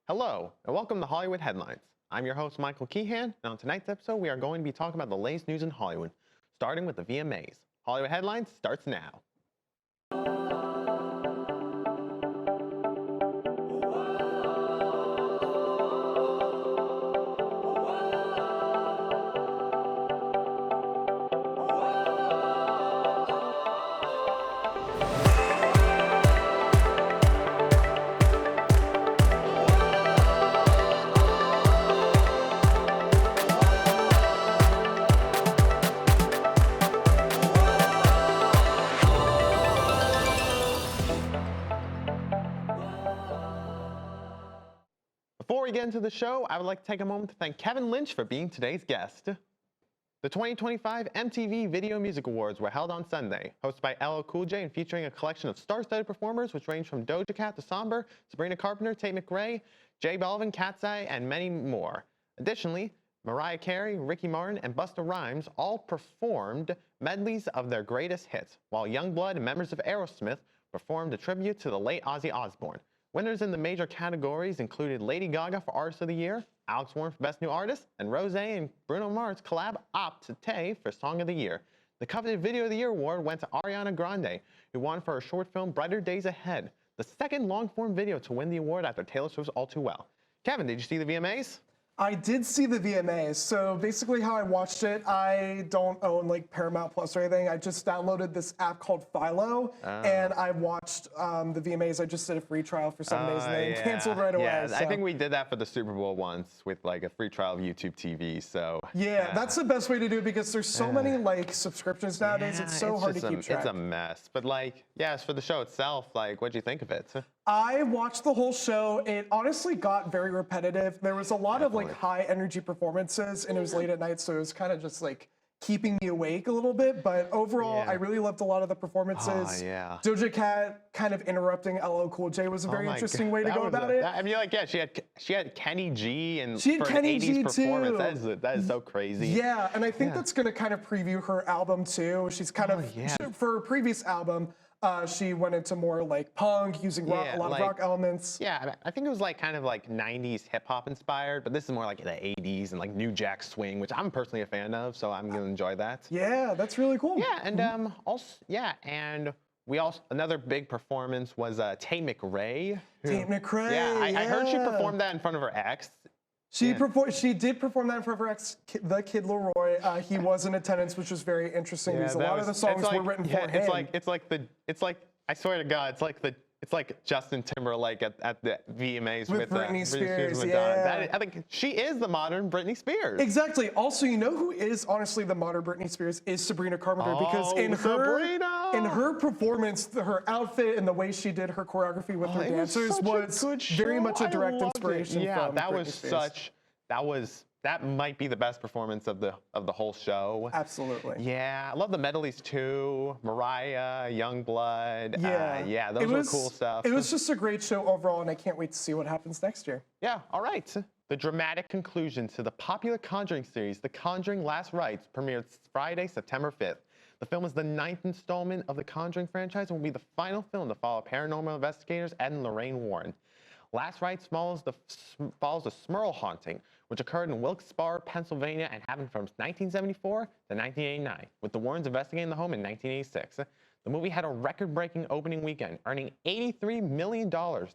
Hello, and welcome to Hollywood Headlines. I'm your host, Michael Keehan, and on tonight's episode, we are going to be talking about the latest news in Hollywood, starting with the VMAs. Hollywood Headlines starts now. Before we get into the show, I would like to take a moment to thank Kevin Lynch for being today's guest. The 2025 MTV Video Music Awards were held on Sunday, hosted by LL Cool J and featuring a collection of star-studded performers which range from Doja Cat to Somber, Sabrina Carpenter, Tate McRae, J Balvin, Cat's Eye, and many more. Additionally, Mariah Carey, Ricky Martin, and Busta Rhymes all performed medleys of their greatest hits, while Youngblood and members of Aerosmith performed a tribute to the late Ozzy Osbourne. Winners in the major categories included Lady Gaga for Artist of the Year, Alex Warren for Best New Artist, and Rosé and Bruno Mars collab Opte for Song of the Year. The coveted Video of the Year award went to Ariana Grande, who won for her short film Brighter Days Ahead, the second long-form video to win the award after Taylor Swift's All Too Well. Kevin, did you see the VMAs? I did see the VMAs. So basically how I watched it, I don't own like Paramount Plus or anything. I just downloaded this app called Philo, and I watched the VMAs. I just did a free trial for 7 days and then canceled right away. Yeah, so. I think we did that for the Super Bowl once with like a free trial of YouTube TV. So yeah, that's the best way to do it because there's so many like subscriptions nowadays. It's so hard to keep track. It's a mess. But like, yeah, as for the show itself, like, what'd you think of it? I watched the whole show. It honestly got very repetitive. There was a lot of like high energy performances and it was late at night, so it was kind of just like keeping me awake a little bit. But overall, I really loved a lot of the performances. Doja Cat kind of interrupting LL Cool J was a very interesting way to go about it. I mean, like, yeah, she had Kenny G and she had for Kenny an 80s G performance. too. That is so crazy. Yeah, and I think that's gonna kind of preview her album too. She's kind of for her previous album. She went into more like punk, using rock, a lot of rock elements. Yeah, I think it was like kind of like 90s hip hop inspired, but this is more like the 80s and like New Jack Swing, which I'm personally a fan of, so I'm gonna enjoy that. Yeah, that's really cool. Yeah, and and we also another big performance was Tate McRae. Tate McRae. Yeah, I heard she performed that in front of her ex. She did perform that in front of her ex, the Kid Leroy. He was in attendance, which was very interesting because a lot of the songs were written for him. It's like I swear to God, it's like Justin Timberlake at the VMAs with Britney Spears. I think she is the modern Britney Spears. Exactly. Also, you know who is honestly the modern Britney Spears is Sabrina Carpenter because in her performance, her outfit and the way she did her choreography with her dancers was very much a direct inspiration. Yeah, from that Britney was Spears. that might be the best performance of the whole show. Absolutely. Yeah, I love the medleys too. Mariah, Youngblood. Yeah, those were cool stuff. It was just a great show overall, and I can't wait to see what happens next year. Yeah, all right. The dramatic conclusion to the popular Conjuring series, The Conjuring Last Rites, premiered Friday, September 5th. The film is the 9th installment of the Conjuring franchise and will be the final film to follow paranormal investigators Ed and Lorraine Warren. Last Rites follows the Smurl haunting, which occurred in Wilkes-Barre, Pennsylvania, and happened from 1974 to 1989, with the Warrens investigating the home in 1986. The movie had a record-breaking opening weekend, earning $83 million.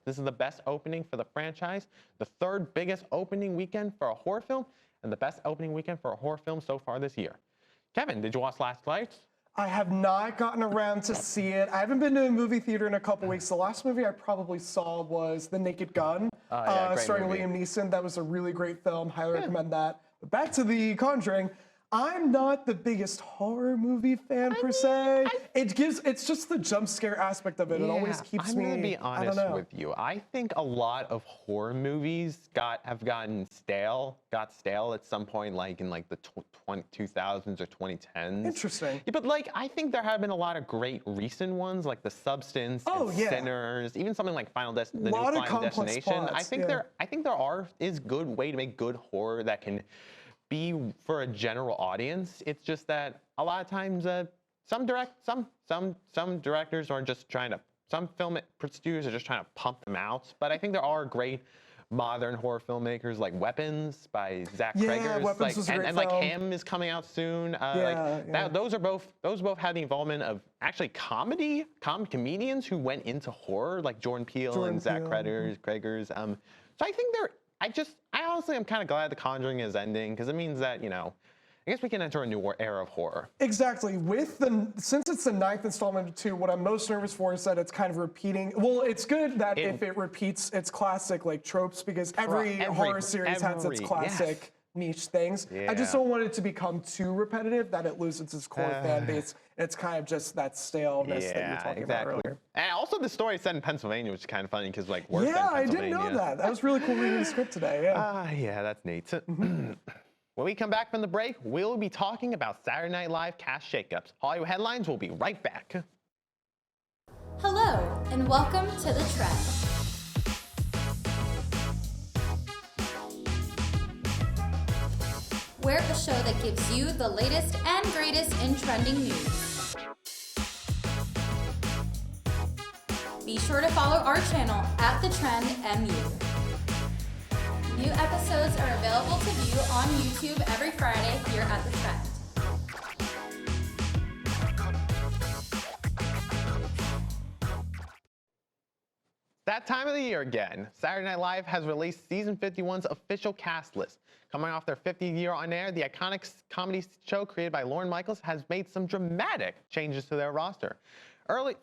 This is the best opening for the franchise, the third biggest opening weekend for a horror film, and the best opening weekend for a horror film so far this year. Kevin, did you watch Last Rites? I have not gotten around to see it. I haven't been to a movie theater in a couple weeks. The last movie I probably saw was The Naked Gun, starring Liam Neeson. That was a really great film. Highly recommend that. But back to The Conjuring. I'm not the biggest horror movie fan per se. It's just the jump scare aspect of it. It always keeps me. I'm gonna be honest with you. I think a lot of horror movies got stale at some point, like in like the 2000s or 2010s. Interesting. Yeah, but like I think there have been a lot of great recent ones, like The Substance, and Sinners, even something like the new Final Destination. Plots, I think there is good way to make good horror that can be for a general audience. It's just that a lot of times some directors are just trying to, some film studios are just trying to pump them out. But I think there are great modern horror filmmakers, like Weapons by Zach Yeah, Cregers. Weapons was a great and film. like Him is coming out soon. Those both had the involvement of actually comedians who went into horror, like Jordan Peele and Zach Cregers. So I think I honestly am kind of glad The Conjuring is ending, because it means that, I guess we can enter a new era of horror. Exactly. Since it's the 9th installment of 2, what I'm most nervous for is that it's kind of repeating. Well, it's good that if it repeats its classic like tropes, because every horror series has its classic niche things. Yeah. I just don't want it to become too repetitive that it loses its core fan base. It's kind of just that staleness that you're talking about earlier. And also the story is set in Pennsylvania, which is kind of funny because like we're in I Pennsylvania. didn't know that. That was really cool reading the script today. Yeah, that's neat. When we come back from the break, we'll be talking about Saturday Night Live cast shakeups. Hollywood Headlines will be right back. Hello, and welcome to The Trend. We're a show that gives you the latest and greatest in trending news. Be sure to follow our channel at The Trend MU. New episodes are available to view on YouTube every Friday here at The Trend. That time of the year again. Saturday Night Live has released season 51's official cast list. Coming off their 50th year on air, the iconic comedy show created by Lorne Michaels has made some dramatic changes to their roster.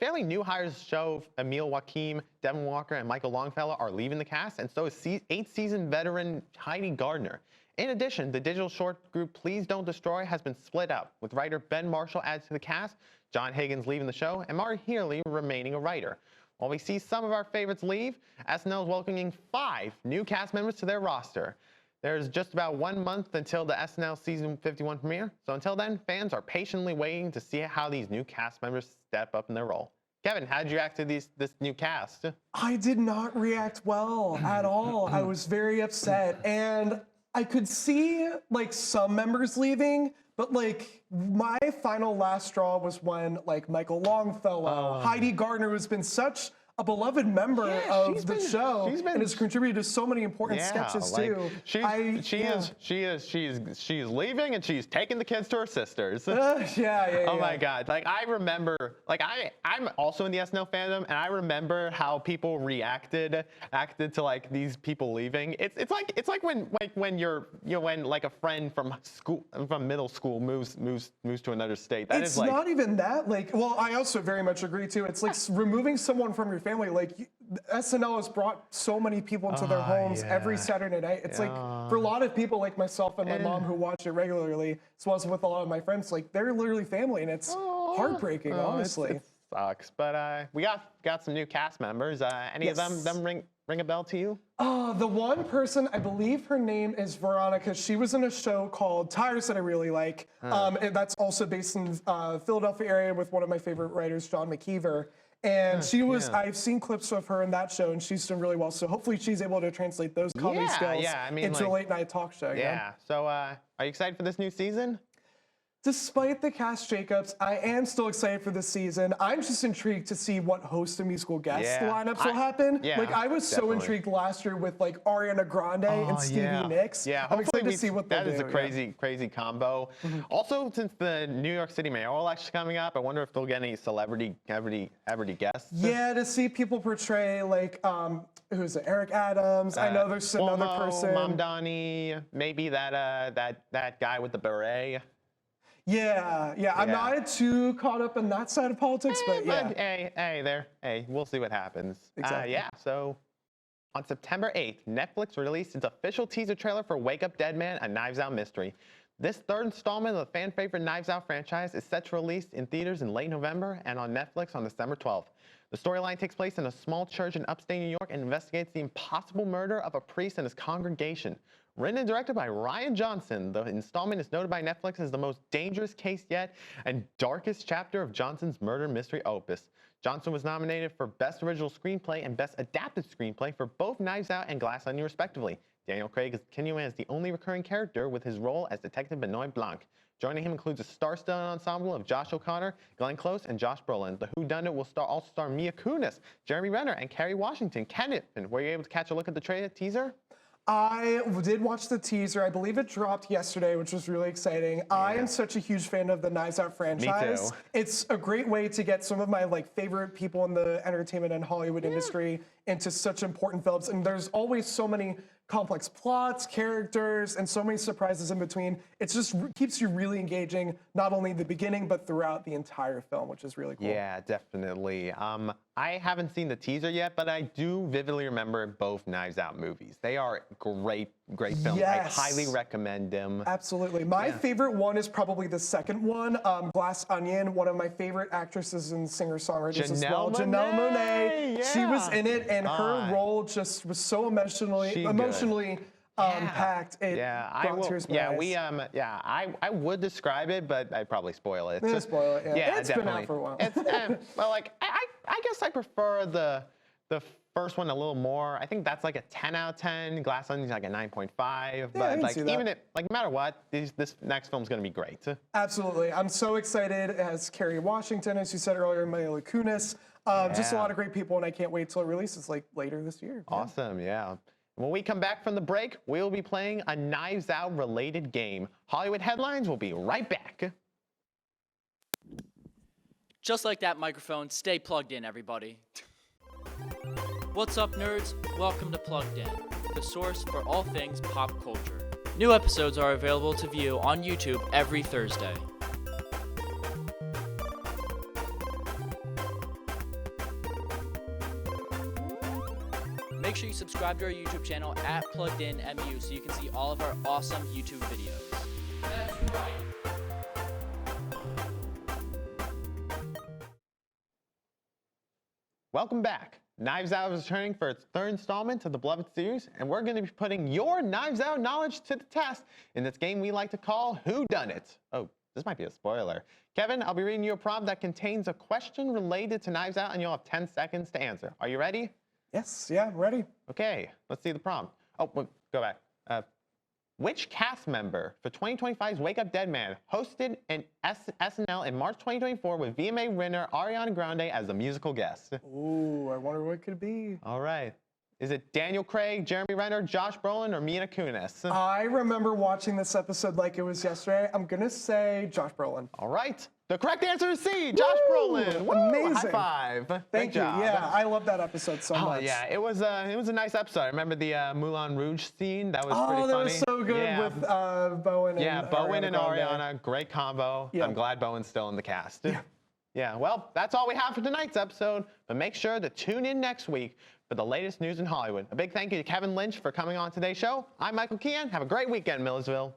Fairly new hires show Emil Joachim, Devin Walker, and Michael Longfellow are leaving the cast, and so is 8-season veteran Heidi Gardner. In addition, the digital short group Please Don't Destroy has been split up, with writer Ben Marshall added to the cast, John Higgins leaving the show, and Mari Healy remaining a writer. While we see some of our favorites leave, SNL is welcoming 5 new cast members to their roster. There's just about 1 month until the SNL season 51 premiere, so until then, fans are patiently waiting to see how these new cast members step up in their role. Kevin, how did you react to this new cast? I did not react well at all. I was very upset, and I could see like some members leaving, but like my final last straw was when like Michael Longfellow, Heidi Gardner, who's been such a beloved member of the show and has contributed to so many important sketches too. She's leaving and she's taking the kids to her sisters. Oh my God! Like I remember, like I'm also in the SNL fandom, and I remember how people acted to like these people leaving. It's like when when like a friend from middle school moves to another state. It's like, not even that. Like, well, I also very much agree too. It's like removing someone from your family. Like SNL has brought so many people into their homes every Saturday night. It's like for a lot of people like myself and my mom who watch it regularly, as well as with a lot of my friends, like they're literally family, and it's heartbreaking, honestly. It sucks, but we got some new cast members. Any of them ring a bell to you? The one person, I believe her name is Veronica. She was in a show called Tires that I really like. And that's also based in Philadelphia area with one of my favorite writers, John McKeever. And she was, I've seen clips of her in that show, and she's done really well. So hopefully she's able to translate those comedy skills into a late night talk show. Yeah. So are you excited for this new season? Despite the cast shakeups, I am still excited for this season. I'm just intrigued to see what host and musical guest lineups will happen. Like I was so intrigued last year with like Ariana Grande and Stevie Nicks. I'm excited to see what they'll do. That is a crazy combo. Also, since the New York City mayoral election coming up, I wonder if they'll get any celebrity guests. Yeah, to see people portray like who's it? Eric Adams. I know there's another person. Mamdani, maybe that guy with the beret. I'm not too caught up in that side of politics, but hey, we'll see what happens. Exactly. So on September 8th, Netflix released its official teaser trailer for Wake Up Dead Man, a Knives Out mystery. This third installment of the fan favorite Knives Out franchise is set to release in theaters in late November and on Netflix on December 12th. The storyline takes place in a small church in upstate New York and investigates the impossible murder of a priest and his congregation. Written and directed by Ryan Johnson, the installment is noted by Netflix as the most dangerous case yet and darkest chapter of Johnson's murder mystery opus. Johnson was nominated for Best Original Screenplay and Best Adapted Screenplay for both Knives Out and Glass Onion, respectively. Daniel Craig is continuing as the only recurring character with his role as Detective Benoit Blanc. Joining him includes a star-studded ensemble of Josh O'Connor, Glenn Close, and Josh Brolin. The whodunit will also star Mila Kunis, Jeremy Renner, and Kerry Washington. Kenneth, were you able to catch a look at the teaser? I did watch the teaser. I believe it dropped yesterday, which was really exciting. Yeah. I am such a huge fan of the Knives Out franchise. Me too. It's a great way to get some of my favorite people in the entertainment and Hollywood industry into such important films. And there's always so many complex plots, characters, and so many surprises in between. It just keeps you really engaging, not only the beginning, but throughout the entire film, which is really cool. Yeah, definitely. I haven't seen the teaser yet, but I do vividly remember both Knives Out movies. They are great films. Yes. I highly recommend them. Absolutely. My favorite one is probably the second one, Glass Onion. One of my favorite actresses and singer-songwriters as well, Janelle Monáe. Yeah. She was in it, and her role just was so emotionally packed. It brought tears to my eyes. I would describe it, but I'd probably spoil it. Spoil it. Yeah, it's definitely been out for a while. Well, I guess I prefer the first one a little more. I think that's like a 10 out of 10. Glass Onion's like a 9.5. Yeah, but even if, no matter what, this next film's gonna be great. Absolutely. I'm so excited. It has Kerry Washington, as you said earlier, Mila Kunis. Just a lot of great people, and I can't wait till it releases later this year. Awesome, yeah. When we come back from the break, we'll be playing a Knives Out related game. Hollywood Headlines will be right back. Just like that microphone, stay plugged in, everybody. What's up, nerds? Welcome to Plugged In, the source for all things pop culture. New episodes are available to view on YouTube every Thursday. Make sure you subscribe to our YouTube channel at PluggedInMU so you can see all of our awesome YouTube videos. That's right. Welcome back. Knives Out is returning for its third installment to the beloved series, and we're going to be putting your Knives Out knowledge to the test in this game we like to call Who Done It? Oh, this might be a spoiler. Kevin, I'll be reading you a prompt that contains a question related to Knives Out, and you'll have 10 seconds to answer. Are you ready? Yes, yeah, ready. Okay, let's see the prompt. Oh, wait, go back. Which cast member for 2025's Wake Up Dead Man hosted an SNL in March 2024 with VMA winner Ariana Grande as the musical guest? Ooh, I wonder what it could be. All right. Is it Daniel Craig, Jeremy Renner, Josh Brolin, or Mila Kunis? I remember watching this episode like it was yesterday. I'm going to say Josh Brolin. All right. The correct answer is C, Josh Brolin. Woo! Amazing. High five. Thank you. Job. Yeah, I love that episode so much. Yeah, it was a nice episode. I remember the Moulin Rouge scene. That was pretty funny. Oh, that was so good with Bowen and Bowen and Ariana. Great combo. Yeah. I'm glad Bowen's still in the cast. Yeah, well, that's all we have for tonight's episode, but make sure to tune in next week for the latest news in Hollywood. A big thank you to Kevin Lynch for coming on today's show. I'm Michael Kean. Have a great weekend, Millersville.